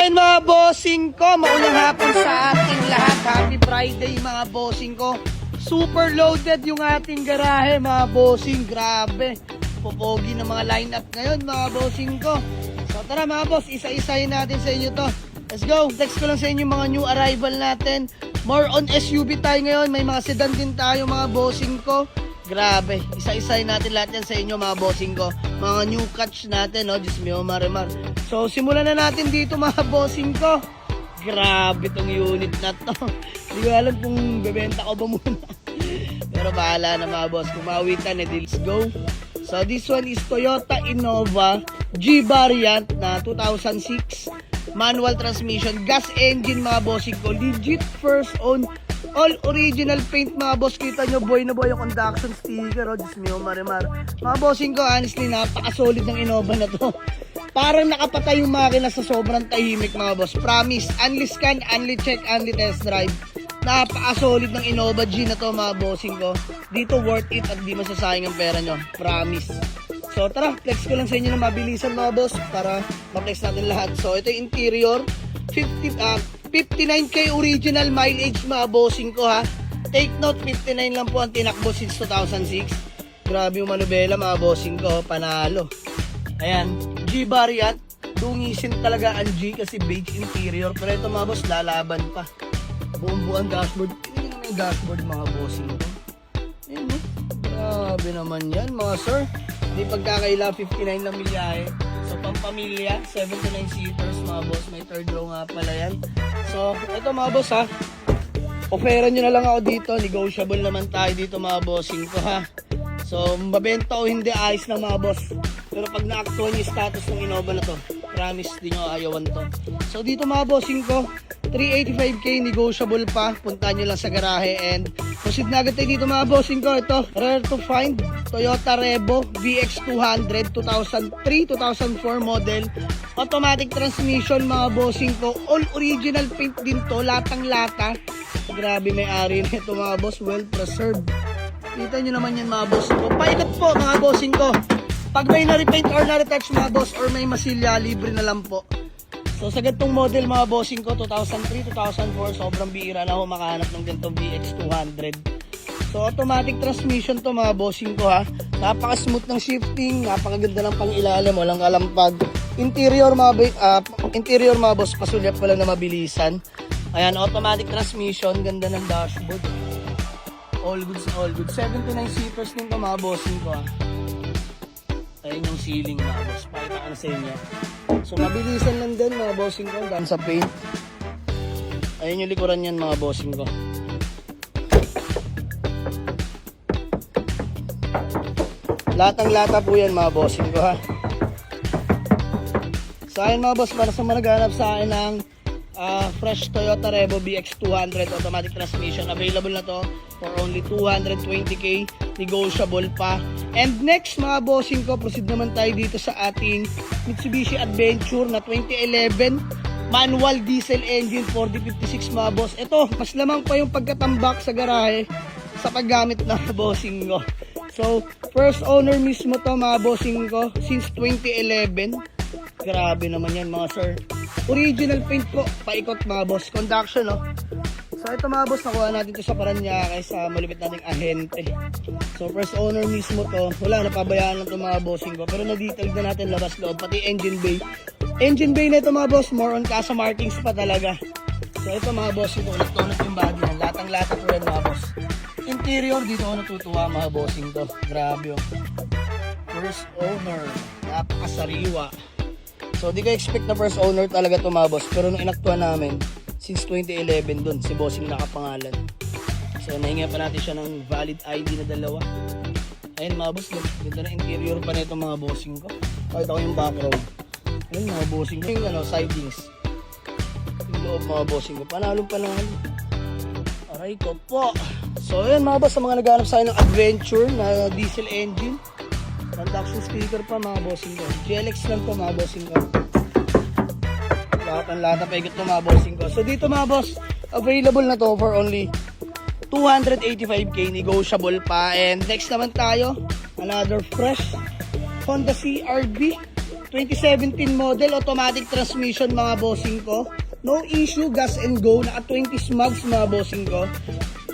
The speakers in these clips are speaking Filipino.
Ayan mga bossing ko, maunang hapon sa ating lahat. Happy Friday mga bossing ko. Super loaded yung ating garahe mga bossing. Grabe, popogi na mga lineup ngayon mga bossing ko. So tara mga boss, isa-isahin natin sa inyo to. Let's go. Text ko lang sa inyo mga new arrival natin. More on SUV tayo ngayon. May mga sedan din tayo mga bossing ko. Grabe, isa-isahin natin lahat yan sa inyo mga bossing ko. Mga new catch natin, no? Diyos mio, marimar. So, simulan na natin dito mga bossing ko. Grabe tong unit na to. Hindi ko alam kung bebenta ko ba muna. Pero bahala na mga boss. Kung mawitan, let's go. So, this one is Toyota Innova G variant na 2006. Manual transmission, gas engine mga bossing ko. Legit first own. All original paint mga boss. Kita nyo boy na boy yung conduction sticker. Oh, Diyos mio, marimar. Mga bossing ko, honestly, napaka-solid ng Innova na to. Parang nakapatay yung makina sa sobrang tahimik mga boss. Promise, unli scan, unli check, unli test drive. Napaka-solid ng Innova G na to mga bossing ko. Dito worth it at di masasayang ang pera nyo. Promise. So tara, flex ko lang sa inyo na mabilisan mga boss para ma-flex natin lahat. So ito yung interior. 59k original mileage mga bossing ko ha. Take note, 59 lang po ang tinakbo since 2006. Grabe yung manubela mga bossing ko, panalo. Ayan, G variant. Dungisin talaga ang G kasi beige interior. Pero ito mga boss, lalaban pa. Buong-buong dashboard. Tingnan naman yung dashboard mga bossing ko. Ayan o. Grabe naman yan mga sir. Hindi pagkakaila, 59 lang milyahe. So, pampamilya, 7 to 9 seaters mga boss. May third row nga pala yan. So, ito mga boss ha. Offeran nyo na lang ako dito. Negotiable naman tayo dito mga bossing ko ha. So, mabenta o hindi, ayos na mga boss. Pero pag na-actual yung status ng Innova na to, promise din nyo ayawan to. So, dito mga bossing ko, 385k negotiable pa. Punta nyo lang sa garahe and proceed na agad tayo dito mga bossing ko. Ito, rare to find. Toyota Revo VX200 2003-2004 model. Automatic transmission mga bossing ko. All original paint din to. Latang-lata. Grabe may ari na ito mga boss. Well preserved. Kita nyo naman yan mga boss ko. Paikot po mga bossing ko. Pag may na-repaint or na-retouch mga boss or may masilya, libre na lang po. So sa ganitong model mga bossing ko, 2003-2004, sobrang bihira na ako makahanap ng ganitong VX200. So automatic transmission to mga bossing ko ha. Napaka-smooth ng shifting, napakaganda ng pang-ilalim, walang kalampag. Interior mga boss, pasulyap pala na mabilisan. Ayan, automatic transmission, ganda ng dashboard. All goods na all goods. 7 to 9 seaters din to mga bossing ko ha. Ayan yung ceiling mga boss, pakita ka na sa inyo. So mabilisan lang din mga bossing ko, dahil sa paint. Ayan yung likuran yan mga bossing ko. Latang-lata po yan mga bossing ko ha. Sa akin mga boss, para sa managhanap sa akin ng fresh Toyota Revo VX200 automatic transmission, available na to for only 220k, negotiable pa. And next mga bossing ko, proceed naman tayo dito sa ating Mitsubishi Adventure na 2011 manual diesel engine 4056 mga boss. Ito, mas lamang pa yung pagkatambak sa garahe sa paggamit na bossing ko. So, first owner mismo to mga bossing ko since 2011. Grabe naman yan mga sir. Original paint po, paikot mga boss. Conduction no. So ito mga boss, nakuha natin to sa Paranaque sa malupit nating ahente. So first owner mismo to. Wala, napabayaan lang to mga bossing ko. Pero na-detail na natin labas loob, pati engine bay. Engine bay na ito mga boss, more on casa markings pa talaga. So ito mga boss, ito ulit yung body yan. Latang-lata po yan mga boss. Interior, dito ako natutuwa mga bossing to. Grabe oh. First owner, napakasariwa. So di ko expect na first owner talaga to mga boss. Pero nung inaktuan namin, since 2011 dun, si bossing nakapangalan. So nahinga pa natin siya ng valid ID na dalawa. Ayun mga boss, ganda na interior pa nito mga bossing ko. Pakita ko yung background. Ayun mga bossing ko, yung sidings. Yung loob mga bossing ko, panalo. Aray ko po. So ayun mga boss, sa mga naghanap sa akin ng adventure na diesel engine, conduction sticker pa mga bossing ko. GLX lang po mga bossing ko. Lahat-lata pa ikot to mga bossing ko. So dito mga boss, available na to for only 285k, negotiable pa. And next naman tayo, another fresh Honda CR-V 2017 model, automatic transmission mga bossing ko. No issue, gas and go. Naka 20 smugs mga bossing ko.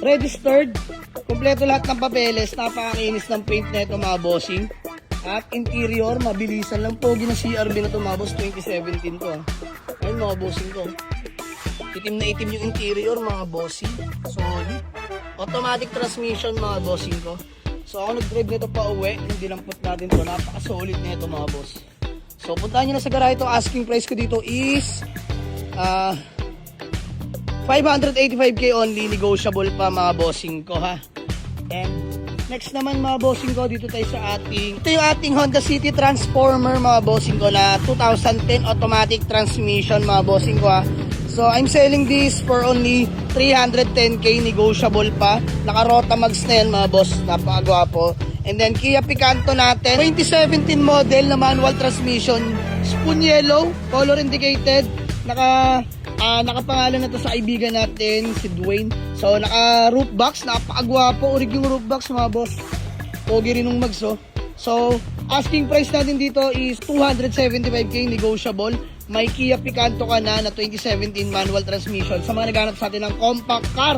Registered. Kompleto lahat ng papeles. Napakakinis ng paint na ito mga bossing. At interior, mabilisan lang. Pogi na CRV na ito mga boss. 2017 to. Ayun mga bossing ko. Itim na itim yung interior mga bossing. Solid. Automatic transmission mga bossing ko. So ako nag-drive nito pa uwi. Hindi lang put natin to. Napaka-solid na ito mga boss. So puntahan nyo na sa garahe ito. Asking price ko dito is 585k only, negotiable pa mga bossing ko ha. And next naman mga bossing ko, dito tayo sa ito yung ating Honda City Transformer mga bossing ko na 2010 automatic transmission mga bossing ko ha. So I'm selling this for only 310k, negotiable pa. Naka Rotamax na yan mga boss, napakagwapo. And then Kia Picanto natin, 2017 model na manual transmission, spoon yellow, color indicated. Nakapangalan na to sa kaibigan natin, si Dwayne. So, naka roof box, napakagwapo. Orig yung roof box mga boss. Pogi rin ng mags, oh. So, asking price natin dito is 275k, negotiable. May Kia Picanto ka na 2017 manual transmission. Sa mga naghanap sa atin ng compact car.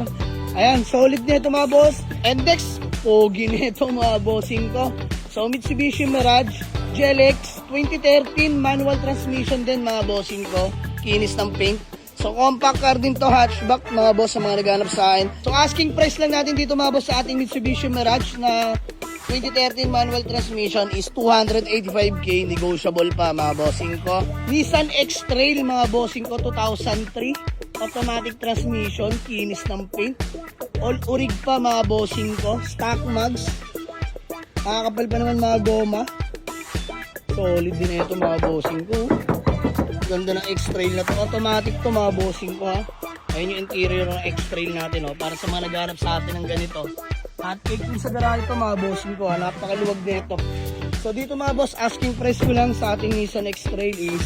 Ayan, solid na ito mga boss. And next, pogi na ito mga bossing ko. So, Mitsubishi Mirage GLX 2013 manual transmission din mga bossing ko. Kinis ng paint. So compact car din to, hatchback mga boss sa mga naghanap sa akin. So asking price lang natin dito mga boss sa ating Mitsubishi Mirage na 2013 manual transmission is 285k, negotiable pa mga bossing ko. Nissan X-Trail mga bossing ko 2003 automatic transmission, kinis ng paint. All orig pa mga bossing ko, stock mags. Nakakapal pa naman mga goma. Solid din ito mga bossing ko. Ganda ng X-Trail na to. Automatic to mga bossing ko ha. Ayun yung interior ng X-Trail natin oh. Para sa mga naghanap sa atin ng ganito. At cake din sa garahe to mga bossing ko ha. Napakaluwag nito. So dito mga boss, asking price ko lang sa ating Nissan X-Trail is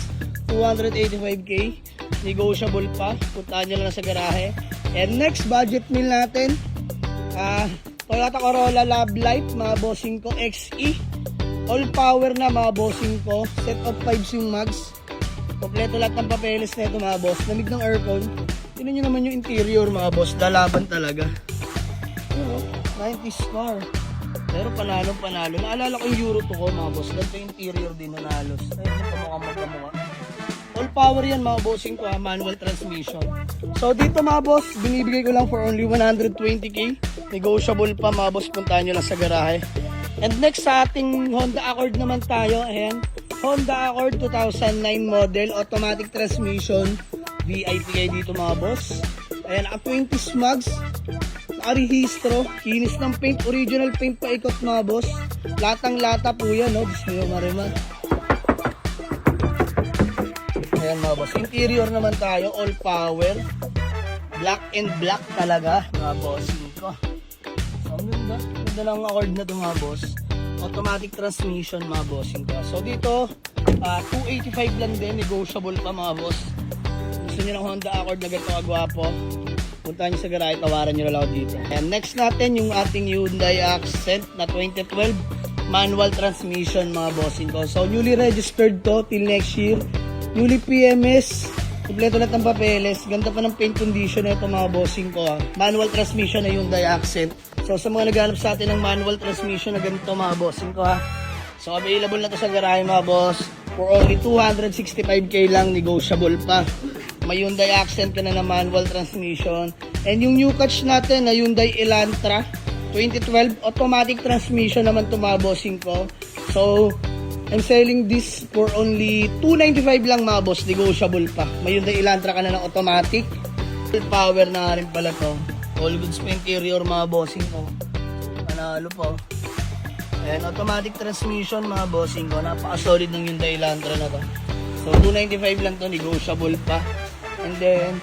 285k. Negotiable pa. Puntahan nyo lang sa garahe. And next budget meal natin, Toyota Corolla Love Light mga bossing ko XE. All power na mga bossing ko. Set of 5 yung mags. Kompleto lahat ng papeles na ito mga boss. Lamig ng aircon. Tignan nyo naman yung interior mga boss. Lalaban talaga. 90s car. Pero panalo. Naalala ko yung Euro 2 ko mga boss. Ganito yung interior din na nalos. Ayun yung pamukha. All power yan mga bossing ko ha. Manual transmission. So dito mga boss, binibigay ko lang for only 120k. Negotiable pa mga boss. Puntahan nyo lang sa garahe. And next sa ating Honda Accord naman tayo. Ayan. Honda Accord 2009 model, automatic transmission. VIP kayo dito mga boss. Ayan, naka 20 smugs. Naka-rehistro. Kinis ng paint. Original paint pa ikot mga boss. Latang-lata po yan, no? Diyos mo mariman. Ayan mga boss. Interior naman tayo. All power. Black and black talaga mga bossing ko. So, ang ganda. Ganda ng Accord na ito mga boss. Automatic transmission mga bossing ko. So dito 285 lang din, negotiable pa mga boss. Gusto niyo ng Honda Accord na ganito kagwapo, puntahan niyo sa garahe, tawaran niyo na lang dito. And next natin yung ating Hyundai Accent na 2012 manual transmission mga bossing ko. So newly registered to till next year. Newly PMS, kompleto lahat ng papeles. Ganda pa ng paint condition na ito mga bossing ko ha. Manual transmission na Hyundai Accent. So sa mga naghanap sa atin ng manual transmission na ganito mga bossing ko ha. So available na to sa garahe mga boss for only 265k lang, negotiable pa. May Hyundai Accent ka na manual transmission. And yung new catch natin na Hyundai Elantra 2012 automatic transmission naman to mga bossing ko. So I'm selling this for only 295 lang mga boss, negotiable pa. May Hyundai Elantra ka na ng automatic. Full power na rin pala to. All goods pa interior mga bossing ko. Panalo po. And automatic transmission mga bossing ko. Napaka-solid ng Hyundai Elantra na to. So 295 lang to, negotiable pa. And then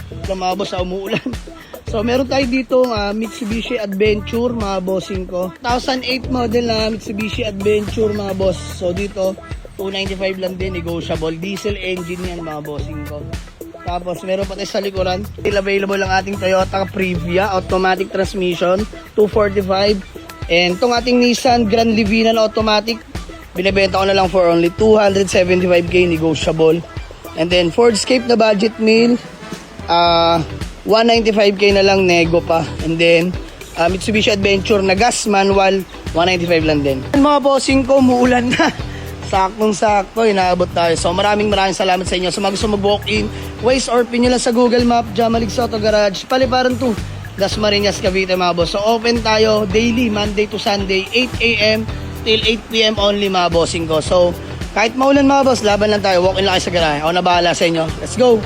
ito mga boss, umuulan. So meron tayo dito Mitsubishi Adventure mga bossing ko. 2008 model na Mitsubishi Adventure mga boss. So dito 295 lang din, negotiable. Diesel engine yan mga bossing ko. Tapos meron pa tayo sa likuran. Still available ang ating Toyota Previa automatic transmission 245. And itong ating Nissan Grand Livina na automatic binibenta ko na lang for only 275k negotiable. And then Ford Escape na budget meal, 195k na lang nego pa. And then Mitsubishi Adventure na gas manual, 195 lang din. Mga bossing ko, muulan na. Saktong-sakto, inaabot tayo. So maraming salamat sa inyo. So mga gusto mag-walk-in, Waze or pin nyo lang sa Google Map, Jamalig Soto Garage, Paliparan 2, Dasmariñas, Cavite mga boss. So open tayo daily, Monday to Sunday, 8 a.m. till 8 p.m. only mga bossing ko. So kahit maulan mga boss, laban lang tayo. Walk-in lang kayo sa garahe. Ako na bahala sa inyo. Let's go!